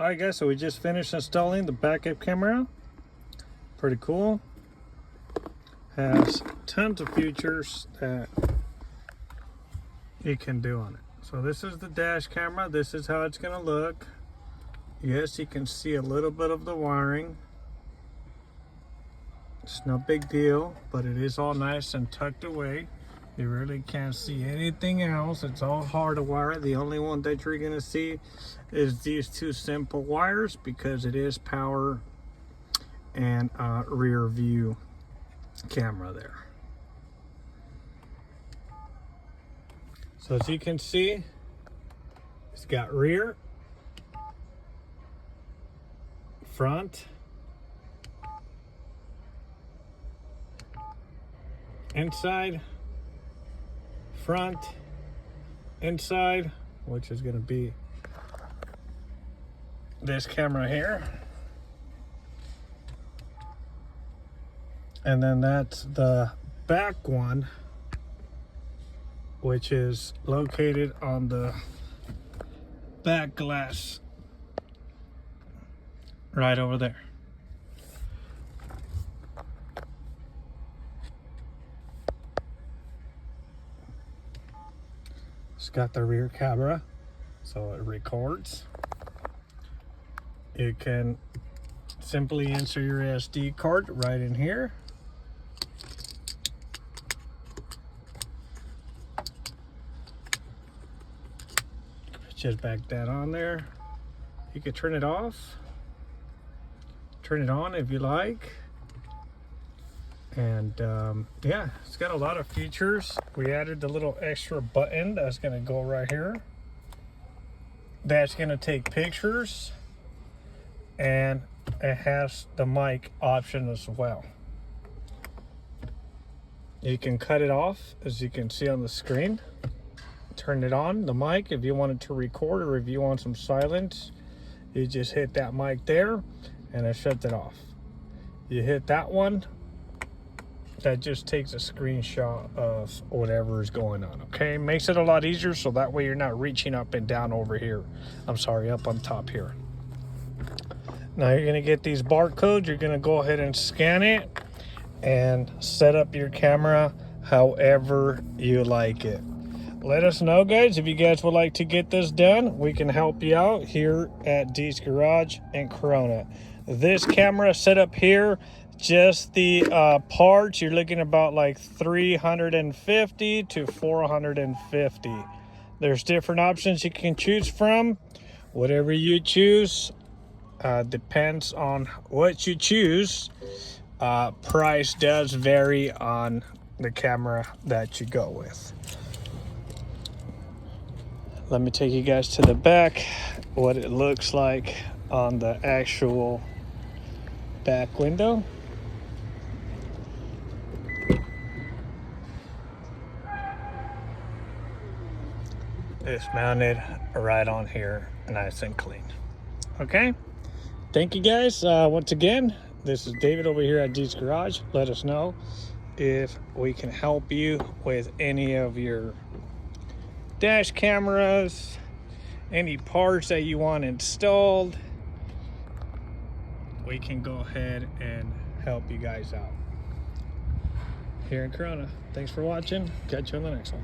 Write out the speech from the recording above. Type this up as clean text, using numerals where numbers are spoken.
Alright guys, so we just finished installing the backup camera. Pretty cool. Has tons of features that you can do on it. So this is the dash camera. This is how it's going to look. Yes, you can see a little bit of the wiring. It's no big deal, but it is all nice and tucked away. You really can't see anything else. It's all hardwired. The only one that you're going to see is these two simple wires because it is power and rear view camera there. So as you can see, it's got rear, front, inside, front, inside, which is going to be this camera here, and then that's the back one, which is located on the back glass right over there. It's got the rear camera, so it records. You can simply insert your SD card right in here. Just back that on there. You can turn it off, turn it on if you like. And yeah, it's got a lot of features. We added the little extra button that's going to go right here. That's going to take pictures, and it has the mic option as well. You can cut it off, as you can see on the screen. Turn it on, the mic, if you want it to record, or if you want some silence, you just hit that mic there and it shuts it off. You hit that one, that just takes a screenshot of whatever is going on. Okay, makes it a lot easier, so that way you're not reaching up and down over here. I'm sorry, up on top here. Now you're gonna get these barcodes. You're gonna go ahead and scan it and set up your camera however you like it. Let us know, guys, if you guys would like to get this done. We can help you out here at Dee's Garage in Corona. This camera set up here, just the parts, you're looking about like $350 to $450. There's different options you can choose from. Whatever you choose, depends on what you choose. Price does vary on the camera that you go with. Let me take you guys to the back, what it looks like on the actual back window. It's mounted right on here, nice and clean. Okay, thank you guys. Once again, this is David over here at Dee's Garage. Let us know if we can help you with any of your dash cameras, any parts that you want installed. We can go ahead and help you guys out here in Corona. Thanks for watching. Catch you on the next one.